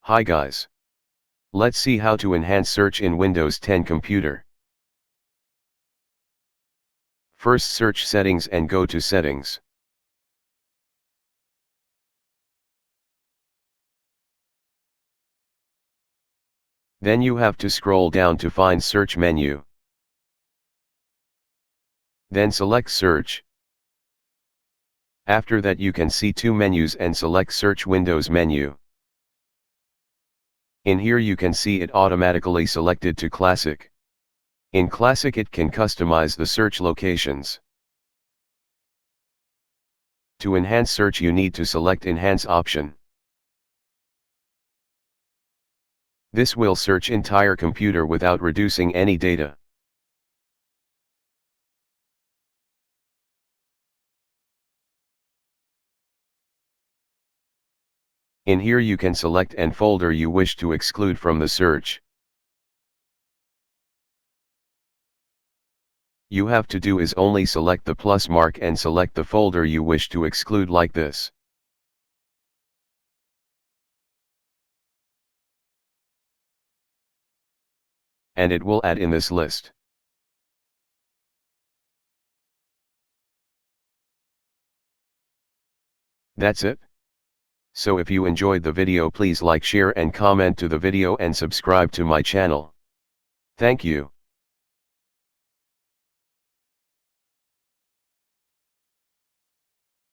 Hi guys. Let's see how to enhance search in Windows 10 computer. First search settings and go to settings. Then you have to scroll down to find search menu. Then select search. After that you can see two menus and select search Windows menu. In here you can see it automatically selected to classic. In classic it can customize the search locations. To enhance search you need to select enhance option. This will search entire computer without reducing any data. In here you can select any folder you wish to exclude from the search. You have to do is only select the plus mark and select the folder you wish to exclude like this. And it will add in this list. That's it. So if you enjoyed the video please like, share and comment to the video and subscribe to my channel. Thank you.